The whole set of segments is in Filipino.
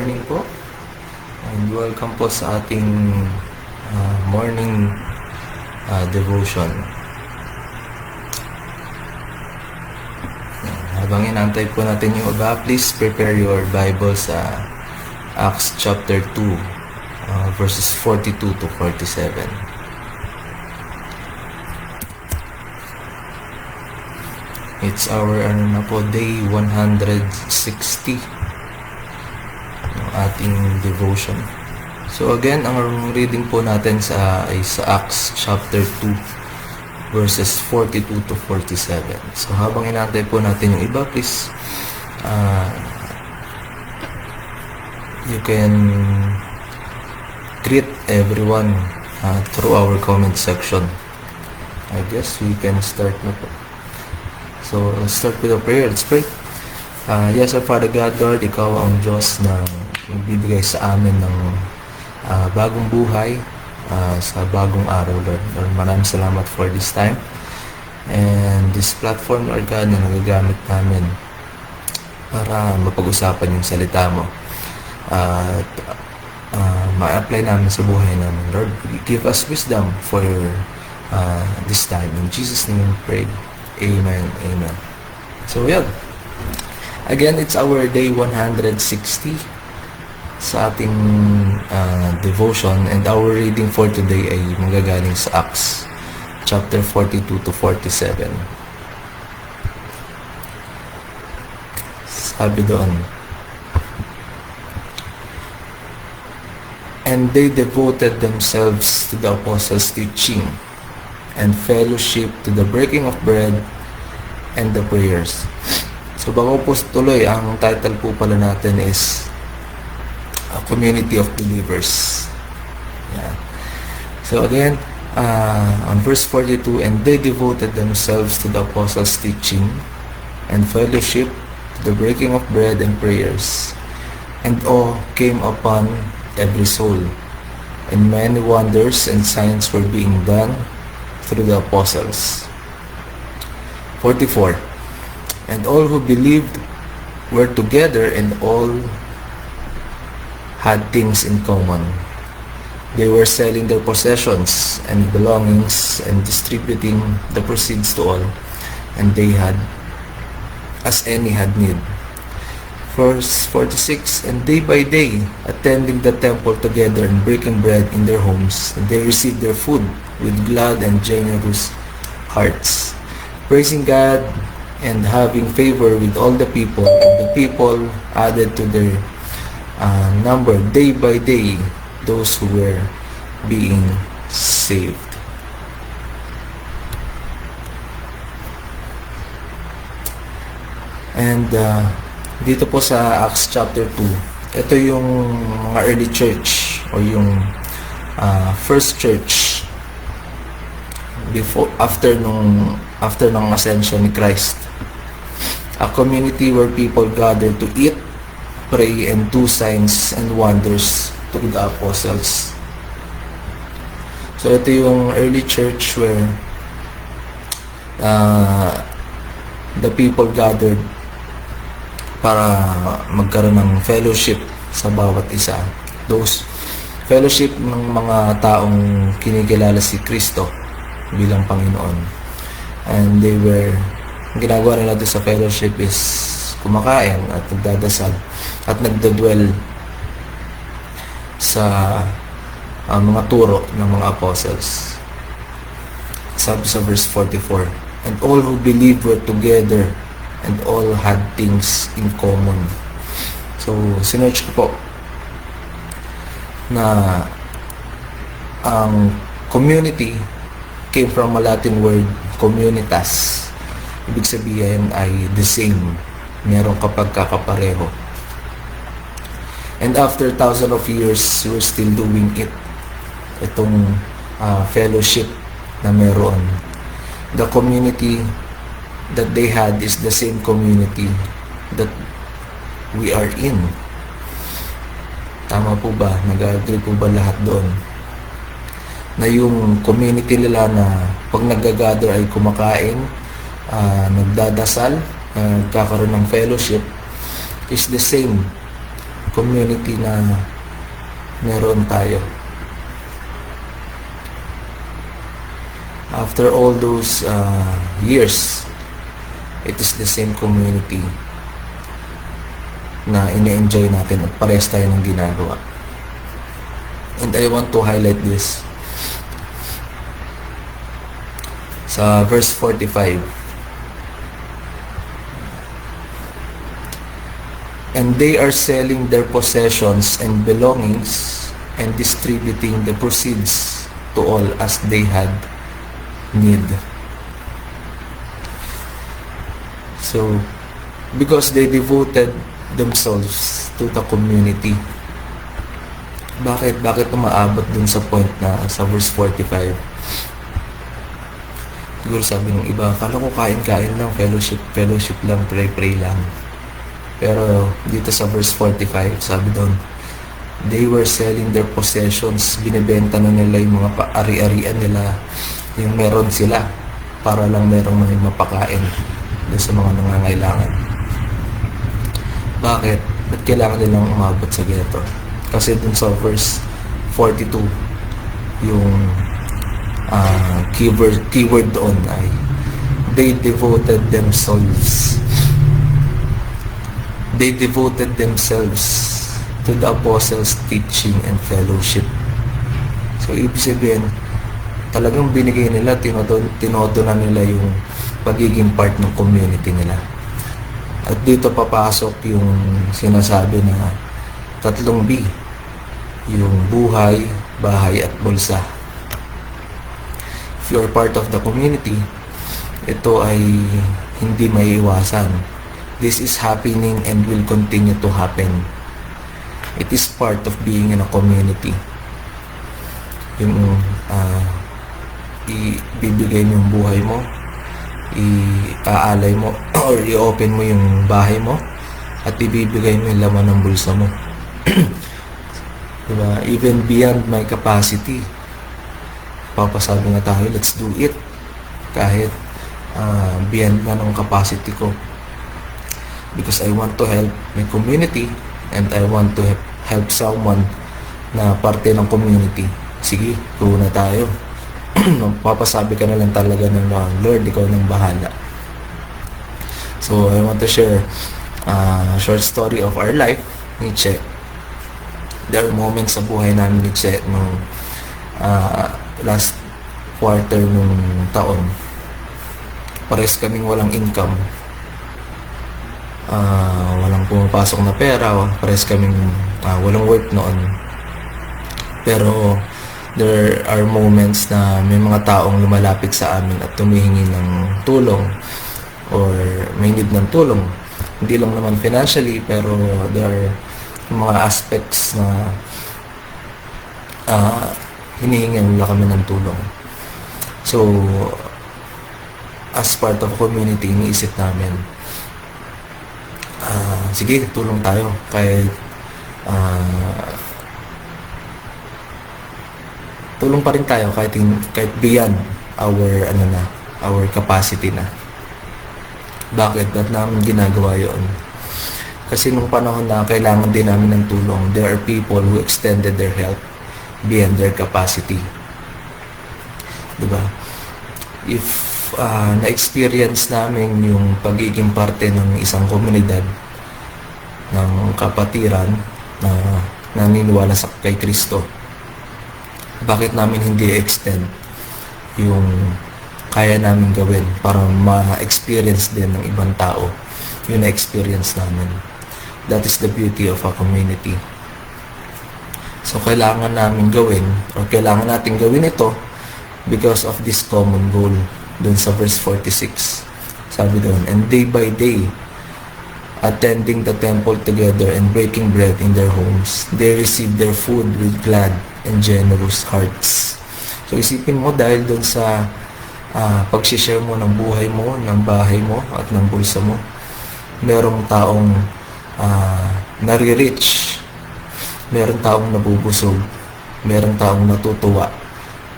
morning po and welcome po sa ating morning devotion. Habang inantay po natin yung iba, please prepare your Bible sa Acts chapter 2 verses 42 to 47. It's our day 160 ng ating devotion. So again, ang reading po natin ay sa Acts chapter 2 verses 42 to 47. So habang inantay po natin yung iba, please you can greet everyone through our comment section. I guess we can start na po. So let's start with a prayer. Let's pray. Yes, our Father God, Lord, Ikaw ang Diyos na magbibigay sa amin ng bagong buhay sa bagong araw, Lord. Lord, maraming salamat for this time and this platform, Lord God, na nagagamit namin para mapag-usapan yung salita mo at ma-apply namin sa buhay namin. Lord, give us wisdom for this time. In Jesus' name we pray. Amen. Amen. So, yeah. Again, it's our day 160 sa ating devotion, and our reading for today ay manggagaling sa Acts chapter 42 to 47. Sabi doon, and they devoted themselves to the apostles' teaching and fellowship, to the breaking of bread and the prayers. So bago po tuloy, ang title po pala natin is A Community of Believers. Yeah. So again, on verse 42, and they devoted themselves to the apostles' teaching and fellowship, to the breaking of bread and prayers. And awe came upon every soul, and many wonders and signs were being done through the apostles. 44. And all who believed were together, and all had things in common. They were selling their possessions and belongings and distributing the proceeds to all, and they had as any had need. Verse 46, and day by day, attending the temple together and breaking bread in their homes, they received their food with glad and generous hearts, praising God and having favor with all the people. And the people added to their number day by day those who were being saved. And dito po sa Acts chapter 2, ito yung mga early church o yung first church after ng ascension ni Christ. A community where people gather to eat, pray, and do signs and wonders to the apostles. So ito yung early church where the people gathered para magkaroon ng fellowship sa bawat isa. Those fellowship ng mga taong kinikilala si Kristo bilang Panginoon. And ginagawa nila doon sa fellowship is kumakain at nagdadasal at nagdadwell sa mga turo ng mga apostles. Sabi sa verse 44, and all who believed were together, and all had things in common. So, sinearch ko po na ang community came from a Latin word, communitas. Ibig sabihin ay the same. Meron kapag kakapareho. And after thousands of years, we're still doing it. Itong fellowship na meron. The community that they had is the same community that we are in. Tama po ba? Nag-agree po ba lahat doon? Na yung community nila na pag nag-gather ay kumakain, nagdadasal, nagkakaroon ng fellowship, is the same community na meron tayo. After all those years, it is the same community na ini-enjoy natin at parehas tayo ng ginagawa. And I want to highlight this sa verse 45. And they are selling their possessions and belongings and distributing the proceeds to all as they had need. So, because they devoted themselves to the community. Bakit umaabot dun sa point na sa verse 45? Siguro sabi ng iba, akala ko kain-kain lang, fellowship lang, pray lang. Pero dito sa verse 45, sabi doon, they were selling their possessions, binibenta na nila yung mga ari-arian nila, yung meron sila, para lang merong may mapakain doon sa mga nangangailangan. Bakit? Ba't kailangan nilang umabot sa ghetto? Kasi dun sa verse 42, yung keyword doon ay they devoted themselves to the apostles' teaching and fellowship. So, ibig sabihin, talagang binigay nila, tinodo na nila yung pagiging part ng community nila. At dito papasok yung sinasabi na 3 B, yung buhay, bahay at bulsa. If you're part of the community, ito ay hindi maiiwasan. This is happening and will continue to happen. It is part of being in a community. Yung ibibigay mo yung buhay mo, iaalay mo or i-open mo yung bahay mo at ibibigay mo yung laman ng bulsa mo. Diba? Even beyond my capacity, papasabi nga tayo, let's do it. Kahit beyond na ng capacity ko, because I want to help my community and I want to help someone na parte ng community. Sige, go na tayo. Papasabi ka na lang talaga ng Lord, ikaw nang bahala. So I want to share a short story of our life ni Che. There are moments sa buhay namin ni Che nung last quarter nung taon. Pares kaming walang income, walang pumapasok na pera, pares kaming walang work noon. Pero there are moments na may mga taong lumalapit sa amin at tumihingi ng tulong or may need ng tulong. Hindi lang naman financially, pero there are mga aspects na hinihingan nila kami ng tulong. So, as part of community, iniisip namin, sige, tulong tayo kahit tulong pa rin tayo kahit beyond our capacity na. Bakit? Ba't namin ginagawa yun? Kasi nung panahon na kailangan din namin ng tulong, there are people who extended their help beyond their capacity. Diba? If na-experience namin yung pagiging parte ng isang komunidad, ng kapatiran na naniniwala kay Kristo, bakit namin hindi extend yung kaya namin gawin para ma-experience din ng ibang tao yung na-experience namin? That is the beauty of a community. So kailangan namin gawin, or kailangan natin gawin ito because of this common goal. Dun sa verse 46, sabi doon, and day by day attending the temple together and breaking bread in their homes, they received their food with glad and generous hearts. So isipin mo, dahil dun sa pag-share mo ng buhay mo, ng bahay mo at ng bulsa mo, merong taong nare-reach, merong taong nabubusog, merong taong natutuwa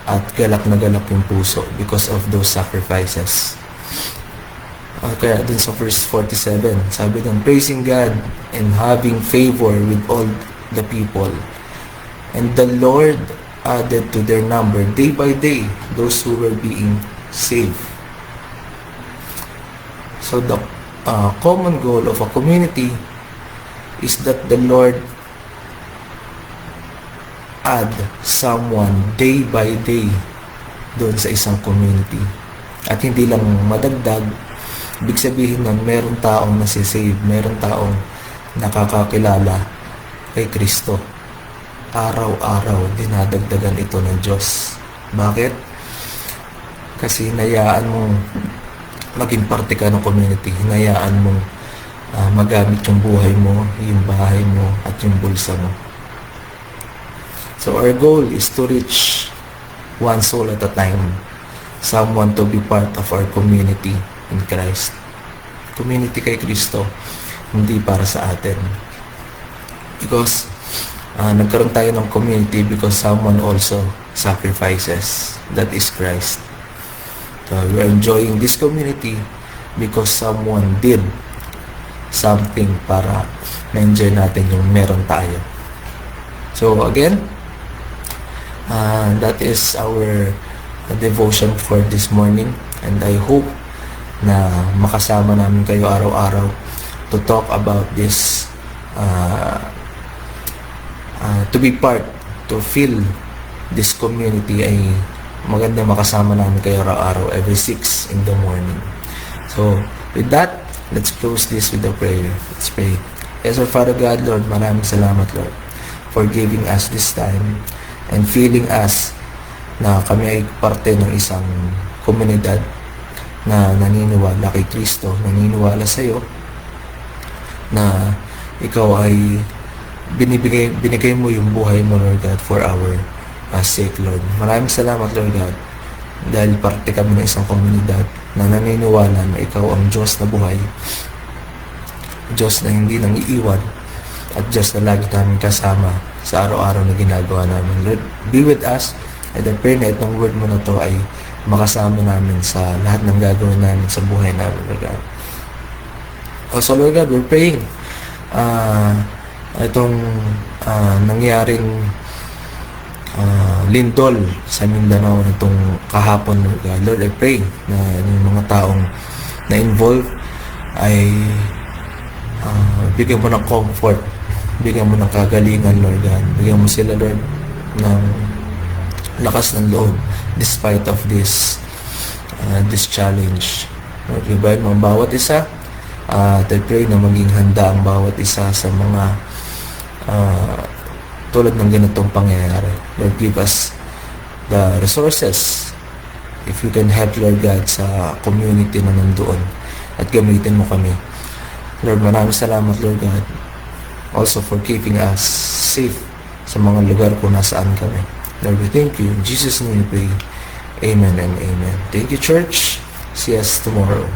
at galak na galak yung puso because of those sacrifices. Kaya dun sa verse 47, sabi dun, praising God and having favor with all the people. And the Lord added to their number day by day those who were being saved. So the common goal of a community is that the Lord add someone day by day doon sa isang community. At hindi lang madagdag, ibig sabihin nun, meron taong nasisave, meron taong nakakakilala kay Kristo. Araw-araw, dinadagdagan ito ng Diyos. Bakit? Kasi hinayaan mong maging parte ka ng community. Hinayaan mong magamit yung buhay mo, yung bahay mo, at yung bulsa mo. So our goal is to reach one soul at a time. Someone to be part of our community in Christ. Community kay Kristo, hindi para sa atin. Because nagkaroon tayo ng community because someone also sacrifices. That is Christ. So we are enjoying this community because someone did something para ma-enjoy natin yung meron tayo. So again, that is our devotion for this morning, and I hope na makasama namin kayo araw-araw to talk about this, to be part, to feel this community. Ay maganda makasama namin kayo araw-araw every 6 in the morning. So with that, let's close this with a prayer. Let's pray. Yes, our Father God, Lord, maraming salamat, Lord, for giving us this time and feeling us na kami ay parte ng isang komunidad na naniniwala kay Kristo, naniniwala sa iyo na ikaw ay binigay mo yung buhay mo, Lord God, for our sake, Lord. Maraming salamat, Lord God, dahil parte kami ng isang komunidad na naniniwala na ikaw ang Diyos na buhay, Diyos na hindi nang iiwan, at Diyos na lagi namin kasama sa araw-araw na ginagawa namin. Lord, be with us, and I pray na itong word mo na to ay makasama namin sa lahat ng gagawin namin sa buhay namin, Lord God. Also, Lord God, we're praying itong nangyaring lindol sa Mindanao nitong kahapon, Lord God. Lord, I pray na yung mga taong na-involve ay bigyan mo ng comfort, bigyan mo ng kagalingan, Lord God. Bigyan mo sila, Lord, ng lakas ng loob despite of this challenge. Lord, gibayan mo ang bawat isa, at I pray na maging handa ang bawat isa sa mga tulad ng ganitong pangyayari. Lord, give us the resources if you can help, Lord God, sa community na nandoon, at gamitin mo kami. Lord, maraming salamat, Lord God, also for keeping us safe sa mga lugar kung nasaan kami. Lord, we thank you. In Jesus' name we pray. Amen and amen. Thank you, church. See us tomorrow.